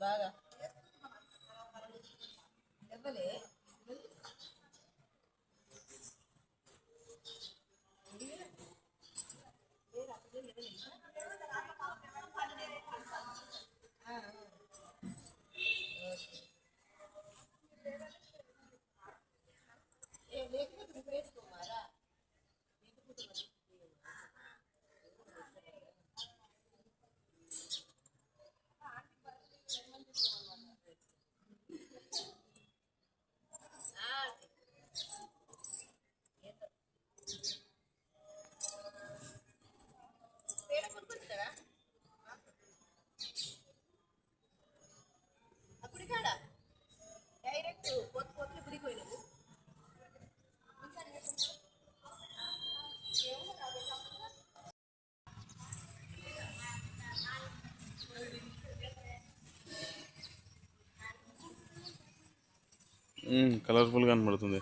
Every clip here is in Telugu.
బాగా కలర్ఫుల్ గా కనబడుతుంది.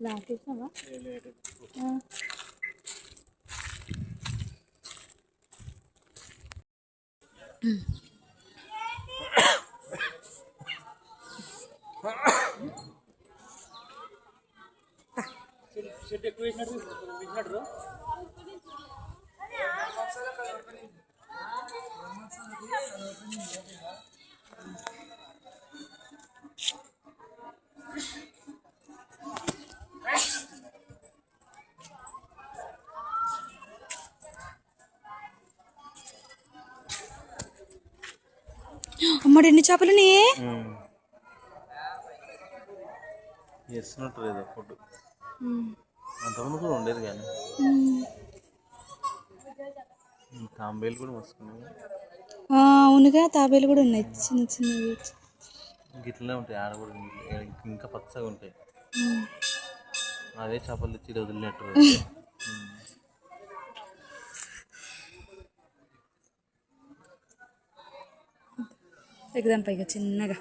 లాకేసావా? అమ్మడు ఎన్ని చేపలని వేస్తున్నట్టు లేదా ఫుడ్ అంతమంది కూడా ఉండేది కానీ తాంబేలు కూడా మస్తున్నాయి. అవునుగా తాబేలు కూడా ఉన్నాయి చిన్న చిన్నవి. గిట్లనే ఉంటాయి ఆడ కూడా ఇంకా పచ్చగా ఉంటాయి. అదే చేపలు తెచ్చి వదిలినట్టు. ఎగ్దాం పైగా చిన్నగా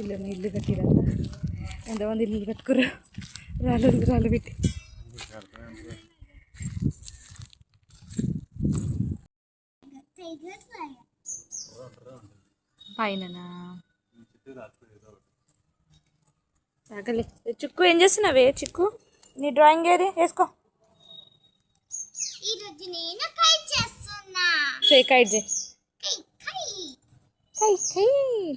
ఇల్లు ఇల్లు కట్టిరంట. ఎంతమంది ఇల్లు కట్టుకురా రాళ్ళు పెట్టి. పైన చిక్కు ఏం చేస్తున్నావే? చిక్కు నీ డ్రాయింగ్ ఏది? వేసుకో. కైట్ చేయి.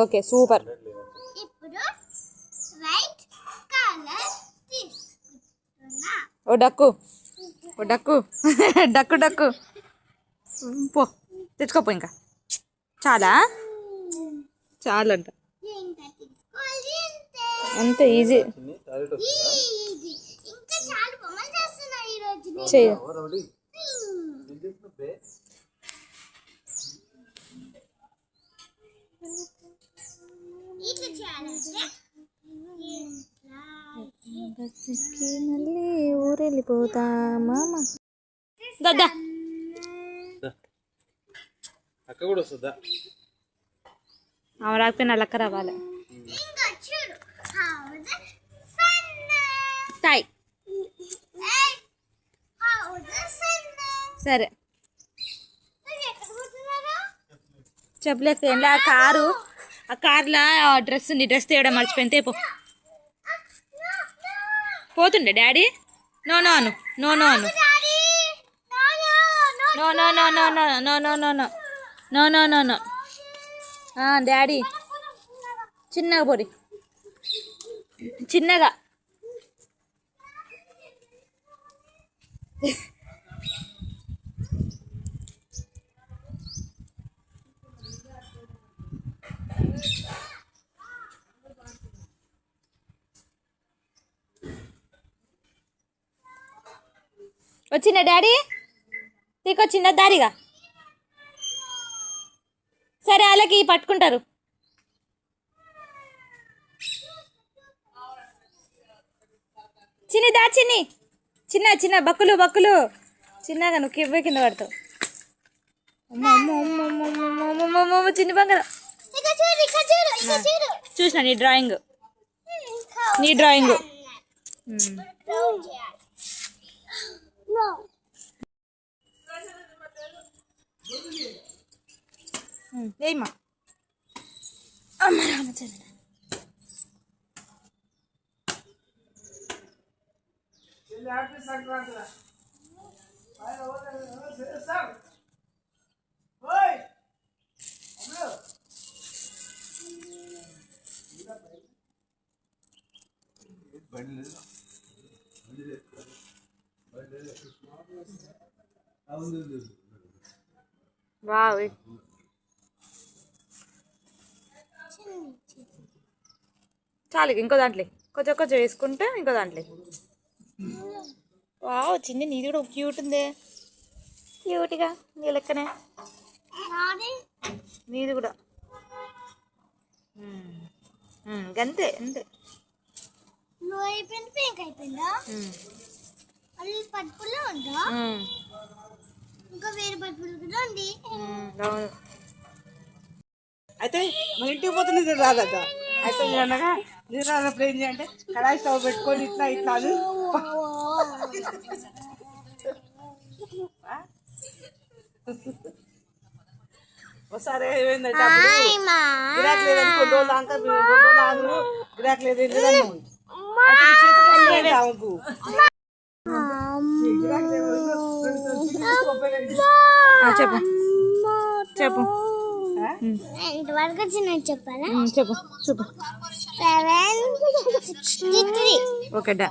Okay super. ఓ డక్కు ఓ డక్కు డక్కు డక్కు పో తెచ్చుకోపో ఇంకా చాలా చాలంట అంతే ఈజీ చెయ్యి మళ్ళీ ఊరెళ్ళిపోతా మామ దద్దా అక్క కూడా వస్తుందా ఆమె రాకపోయినా లక్క రావాలి తాయ్ సరే చెప్పలేదు ఆ కారు ఆ కార్లో డ్రెస్ ఉంది డ్రెస్ తేయడం మర్చిపోయింది తేపో పోతుండే డాడీ నో నో అను నో నో అను no no no no no no no no no no no no no daddy చిన్నగా పోరి చిన్నగా వచ్చిందా డాడీ తీకొచ్చిందా దారిగా సరే అలాగే పట్టుకుంటారు చిన్ని దా చిన్ని చిన్న చిన్న బక్కులు బక్కులు చిన్నగా నువ్వు కివ్వే కింద పడతావు చిన్ని బంగారం చూసిన నీ డ్రాయింగ్ ఏమ్మా అమ్మ రామచంద్ర వావ్ చాలు ఇంకో దాంట్లో కొంచెం కొంచెం వేసుకుంటే ఇంకో దాంట్లో వావ్ చిన్ని నీది కూడా క్యూట్ ఉంది క్యూట్గా నీ లెక్కనే నీది కూడా అంతే అంతే అయితే మా ఇంటికి పోతుంది రాదా అయితే అనగా నీరానప్పుడు ఏం చేయాలంటే కడాయి స్టవ్ పెట్టుకొని ఇట్లా ఇట్లా అని ఒకసారి ఏమైందంటే గిరాక్ లేదని కొన్ని రోజులు అంతా గిరాక్ లేదు చెప్పు చెప్పు ఇంతవరకు చిన్న చెప్పాలా చెప్పు చెప్పు 763 ఓకే డా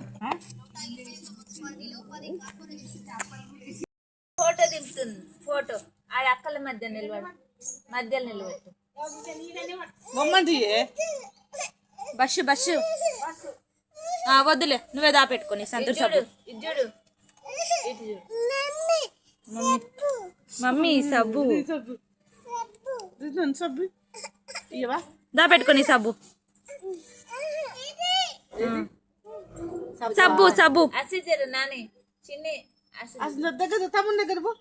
ఫోటో దింపుతుంది ఫోటో ఆ అక్కల మధ్య నిలబెట్టు బొమ్మంది బస్సు వద్దులే నువ్వే దాపెట్టుకొని సంతూర్ సబ్బు ఇజ్జుడు మమ్మీ సబ్బు సబ్బు ఇవా దాపెట్టుకొని సబ్బు సబ్బు అసిజరు నాని చిన్ని అసలు దగ్గర తమ్ముడు దగ్గర పో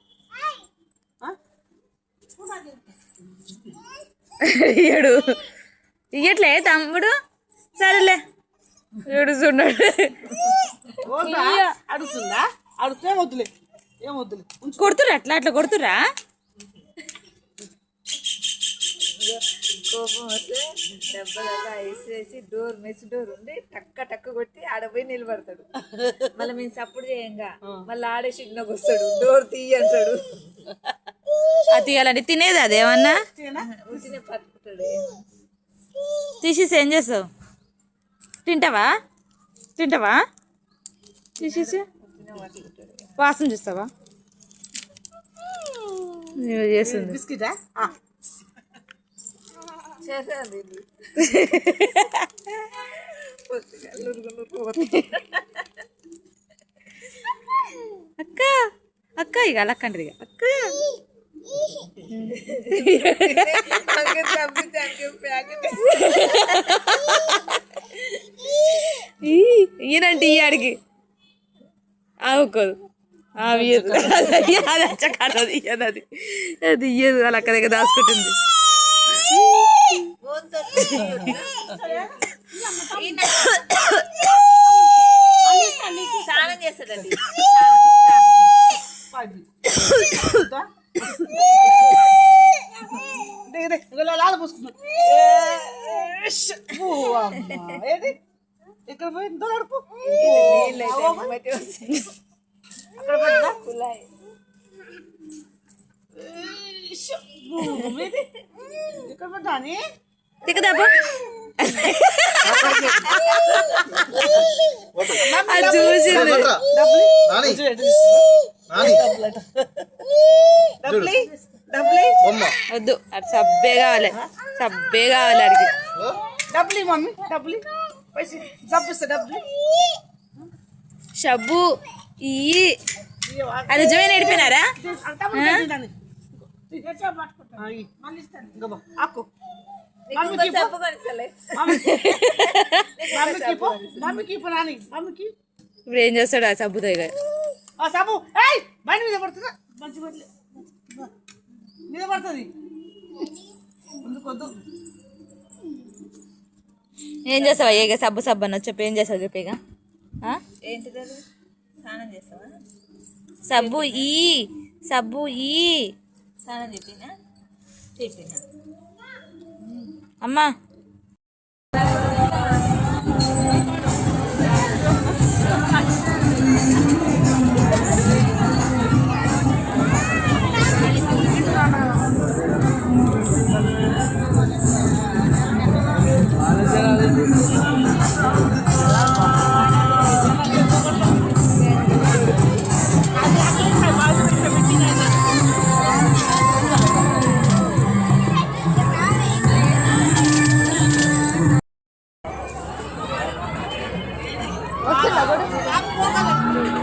ఏడు ఇయ్యట్లే తమ్ముడు సరేలే ఏడుస్తున్నాడు అడుగుతుందా అడిగితే వద్దులే ఏం వద్దులే కొడుతురా అట్లా కొడుతురా కోపం వస్తే దెబ్బ వేసేసి మెస్ డోర్ ఉండి టక్క కొట్టి ఆడపోయి నిలబడతాడు మళ్ళీ మేము సపోర్ట్ చేయంగా మళ్ళీ ఆడే సిగ్నకు వస్తాడు డోర్ తీయి అంటాడు అది తీయాలండి తినేది అదేమన్నా ఉచినే పట్టుకుంటాడు తీసేసి ఏం చేస్తావు తింటావా తీసేసి పట్టుకుంటాడు వాసన చూస్తావా చేస్తుంది బిస్కెటా చేసేది అక్క అక్క ఇక అలా కంటది ఇక అక్క ఈయనంటే ఈ అడిగి ఆవుకోదు అది అది ఇయ్యదు అలా అక్క దగ్గర దాచుకుంటుంది స్నానం చేస్తాడండి లాల పూసుకున్నాడు ఏది ఇక్కడ పోయి దొరడుపు అక్కడ పడ్డా ఇక్కడ పడ్డా అని తిక్కదాపా అది చూసింది వద్దు అటు సబ్బే కావాలి సబ్బే కావాలి అడిగి డబ్బులు మమ్మీ డబ్బులు సబ్బిస్తా డబ్బులు షబ్బు ఈ అది నిజమే నడిపోయినారా ఆకు సబ్బు కొనిస్తలే మమ్మీకి ఇప్పుడు నాని మమ్మీకి ఇప్పుడు ఏం చేస్తాడు ఆ సబ్బుతో ఇక సబ్బు బండి మీద పడుతుందా మంచి బట్టలే మీద పడుతుంది ముందుకొద్దు ఏం చేస్తావా ఇక సబ్బు సబ్బు అన్న చెప్పు ఏం చేస్తావు చెప్పు ఇక ఏంటిది అది? స్నానం చేస్తావా సబ్బు ఈ సబ్బు ఈ స్నానం చెప్పినా అమ్మా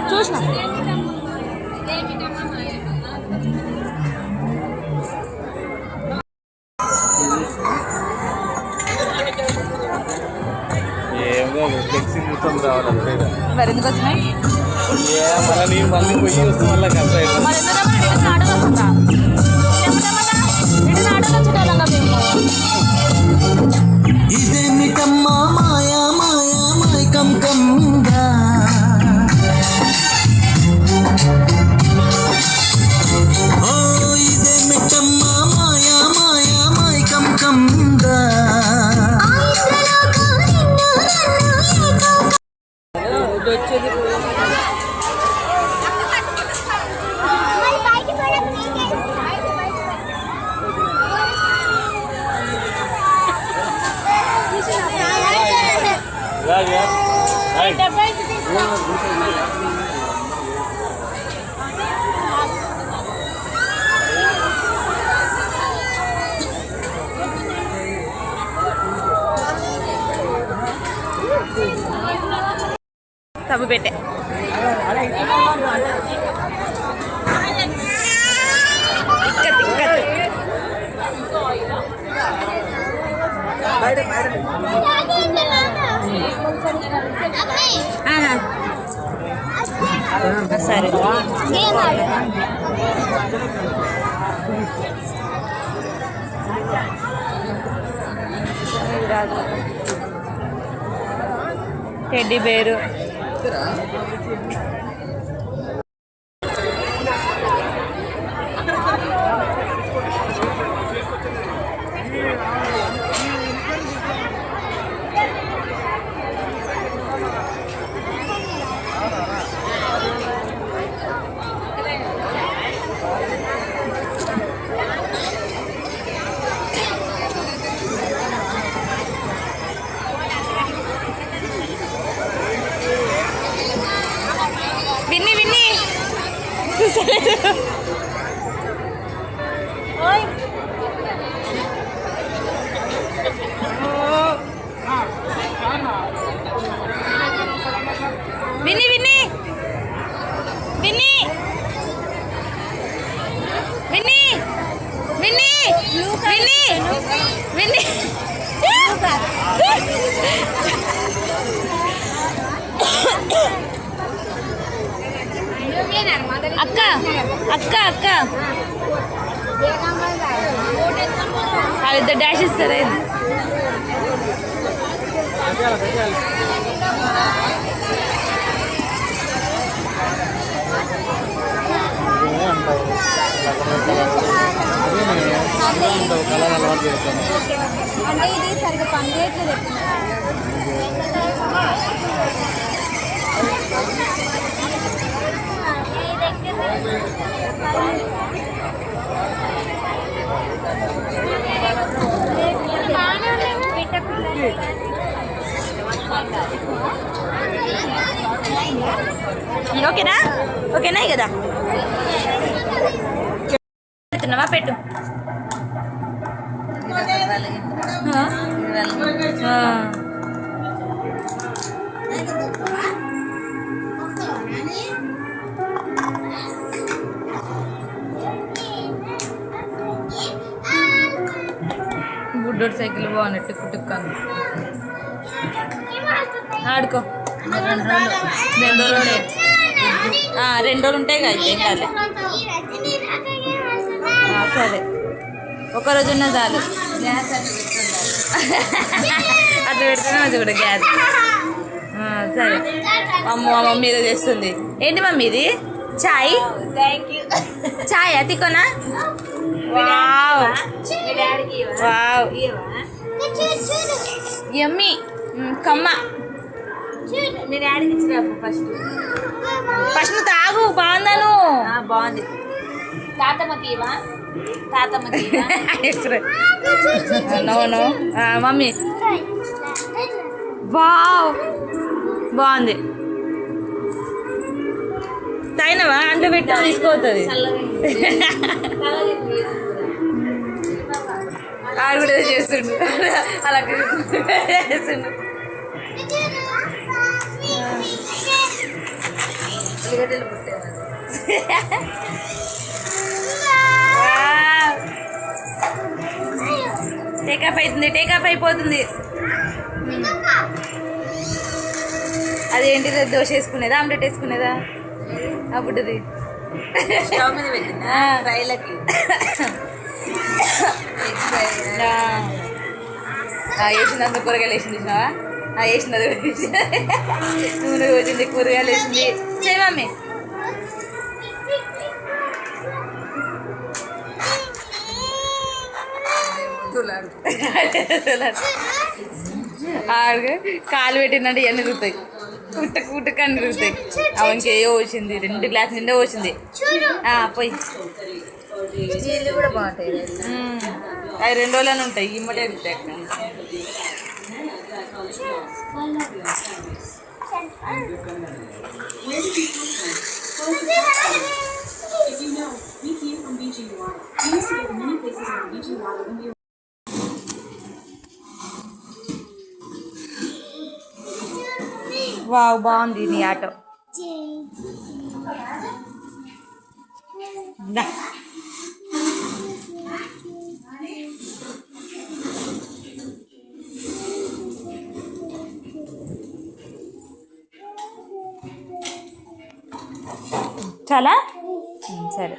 చూసిన ఏమో ఫ్లెక్సీ మొత్తం రావాలి అంతేగా మరి ఎందుకు వచ్చినాయి మళ్ళీ నేను మళ్ళీ పోయి వస్తే మళ్ళీ కష్టం అవుతుంది. మరి ఎందుకు ఆటో వస్తుందా ఆటో వచ్చేటోళ్ళంగా మేము ఇదేమిటమ్మా మాయా మాయా మైకం కమ్గా ఓ ఇదేమిటమ్మా మాయా మాయా మైకం కమ్గా సబ్బు పెట్టే సరే టెడ్డీ బేరు అక్క అక్క అక్క వాళ్ళిద్దరు డాష్ ఇస్తారా అంటే ఇది సరిగ్గా పనిచేయట్లేదు. ఓకేనా ఓకేనా కదా పెడుతున్నావా పెట్టు బుడ్డోడు సైకిల్ బాగున్నాయి టిక్కు టిక్కు అని ఆడుకో 2 రోజులు ఉంటాయి 2 రోజులు ఉంటాయి కదా ఏం కాదు సరే ఒకరోజు ఉన్న చాలు గ్యాస్ అట్లా పెడుతున్నా అది కూడా గ్యాస్ సరే అమ్మ మమ్మీ ఏదో చేస్తుంది ఏంటి మమ్మీ ఇది చాయ్ చాయ్ అతికోనా వావ్ వావ్ యమ్మీ కమ్మ మీ డాడీకి ఇచ్చిన ఫస్ట్ ఫస్ట్ నువ్వు తాగు బాగుందాను బాగుంది తాతమ్మకి ఇవా తాతమ్మకి నో మమ్మీ వావ్ బాగుంది తాగినవా అంట్లో పెట్టా తీసుకోతుంది ఆడు కూడా చేస్తుండు అలా చేస్తుండు టేకప్ అవుతుంది టేకప్ అయిపోతుంది అదేంటిది దోశ వేసుకునేదా ఆమ్లెట్ వేసుకునేదా అప్పుడుది స్టవ్ మీద పెట్టిందా ఫ్రైలకి వేసింది కూరగాయలు వేసింది చూసినావా వేసింది అది నూనె వచ్చింది కూరగాయలు వేసింది చేయి మమ్మీ కాలు పెట్టిందంటే ఇవన్నీ తిరుగుతాయి కుట్టకు అన్ని తిరుగుతాయి అవనికి ఏయో వచ్చింది 2 గ్లాస్ నిండా వచ్చింది పోయి చీళ్ళు కూడా బాగుంటాయి అవి 2 రోజులని ఉంటాయి ఇమ్మటే తిరుగుతాయి వావ్ బాగుంది నీ ఆటో చాలా సరే